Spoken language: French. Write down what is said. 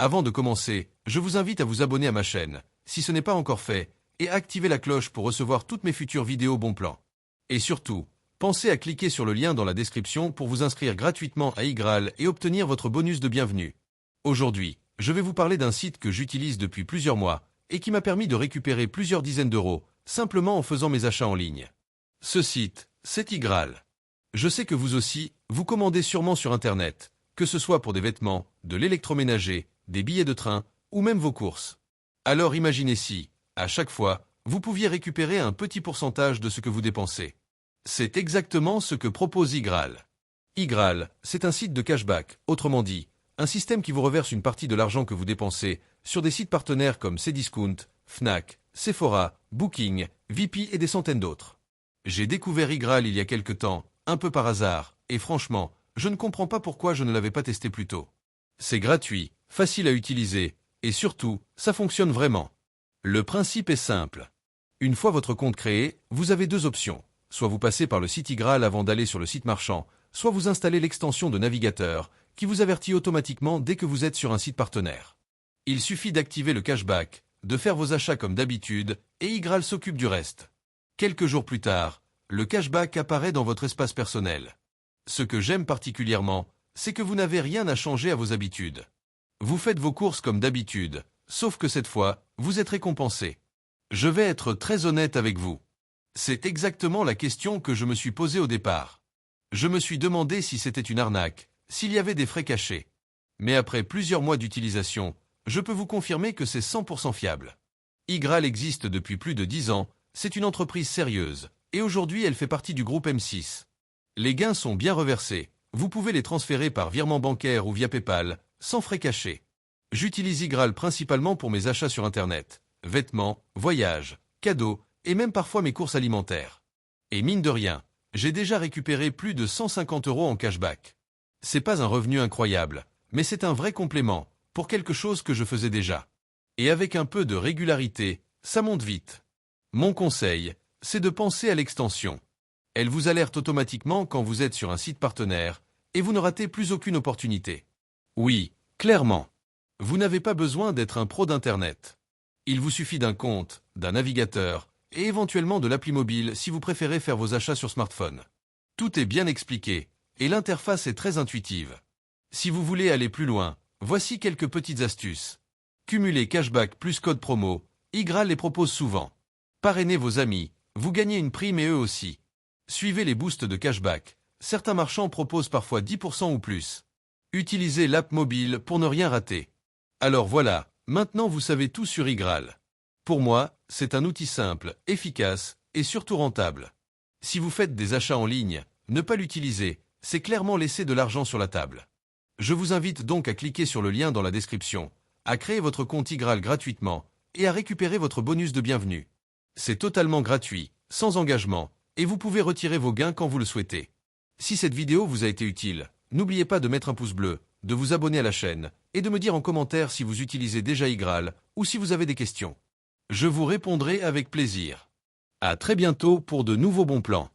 Avant de commencer, je vous invite à vous abonner à ma chaîne, si ce n'est pas encore fait, et à activer la cloche pour recevoir toutes mes futures vidéos bon plan. Et surtout, pensez à cliquer sur le lien dans la description pour vous inscrire gratuitement à Igral et obtenir votre bonus de bienvenue. Aujourd'hui, je vais vous parler d'un site que j'utilise depuis plusieurs mois et qui m'a permis de récupérer plusieurs dizaines d'euros, simplement en faisant mes achats en ligne. Ce site, c'est Igral. Je sais que vous aussi, vous commandez sûrement sur Internet, que ce soit pour des vêtements, de l'électroménager, des billets de train, ou même vos courses. Alors imaginez si, à chaque fois, vous pouviez récupérer un petit pourcentage de ce que vous dépensez. C'est exactement ce que propose Igral. Igral, c'est un site de cashback, autrement dit, un système qui vous reverse une partie de l'argent que vous dépensez sur des sites partenaires comme Cdiscount, Fnac, Sephora, Booking, Vip et des centaines d'autres. J'ai découvert Igral il y a quelque temps, un peu par hasard, et franchement, je ne comprends pas pourquoi je ne l'avais pas testé plus tôt. C'est gratuit, facile à utiliser, et surtout, ça fonctionne vraiment. Le principe est simple. Une fois votre compte créé, vous avez deux options. Soit vous passez par le site Igral avant d'aller sur le site marchand, soit vous installez l'extension de navigateur, qui vous avertit automatiquement dès que vous êtes sur un site partenaire. Il suffit d'activer le cashback, de faire vos achats comme d'habitude, et Igral s'occupe du reste. Quelques jours plus tard, le cashback apparaît dans votre espace personnel. Ce que j'aime particulièrement, c'est que vous n'avez rien à changer à vos habitudes. Vous faites vos courses comme d'habitude, sauf que cette fois, vous êtes récompensé. Je vais être très honnête avec vous. C'est exactement la question que je me suis posée au départ. Je me suis demandé si c'était une arnaque, s'il y avait des frais cachés. Mais après plusieurs mois d'utilisation, je peux vous confirmer que c'est 100% fiable. Igral existe depuis plus de 10 ans, c'est une entreprise sérieuse, et aujourd'hui elle fait partie du groupe M6. Les gains sont bien reversés, vous pouvez les transférer par virement bancaire ou via PayPal, sans frais cachés. J'utilise Igral principalement pour mes achats sur Internet, vêtements, voyages, cadeaux, et même parfois mes courses alimentaires. Et mine de rien, j'ai déjà récupéré plus de 150 € en cashback. C'est pas un revenu incroyable, mais c'est un vrai complément, pour quelque chose que je faisais déjà. Et avec un peu de régularité, ça monte vite. Mon conseil, c'est de penser à l'extension. Elle vous alerte automatiquement quand vous êtes sur un site partenaire, et vous ne ratez plus aucune opportunité. Oui, clairement. Vous n'avez pas besoin d'être un pro d'Internet. Il vous suffit d'un compte, d'un navigateur, et éventuellement de l'appli mobile si vous préférez faire vos achats sur smartphone. Tout est bien expliqué, et l'interface est très intuitive. Si vous voulez aller plus loin, voici quelques petites astuces. Cumulez cashback plus code promo, Igral les propose souvent. Parrainez vos amis, vous gagnez une prime et eux aussi. Suivez les boosts de cashback, certains marchands proposent parfois 10% ou plus. Utilisez l'app mobile pour ne rien rater. Alors voilà, maintenant vous savez tout sur Igral. Pour moi, c'est un outil simple, efficace et surtout rentable. Si vous faites des achats en ligne, ne pas l'utiliser, c'est clairement laisser de l'argent sur la table. Je vous invite donc à cliquer sur le lien dans la description, à créer votre compte Igral gratuitement et à récupérer votre bonus de bienvenue. C'est totalement gratuit, sans engagement, et vous pouvez retirer vos gains quand vous le souhaitez. Si cette vidéo vous a été utile, n'oubliez pas de mettre un pouce bleu, de vous abonner à la chaîne, et de me dire en commentaire si vous utilisez déjà Igral ou si vous avez des questions. Je vous répondrai avec plaisir. À très bientôt pour de nouveaux bons plans.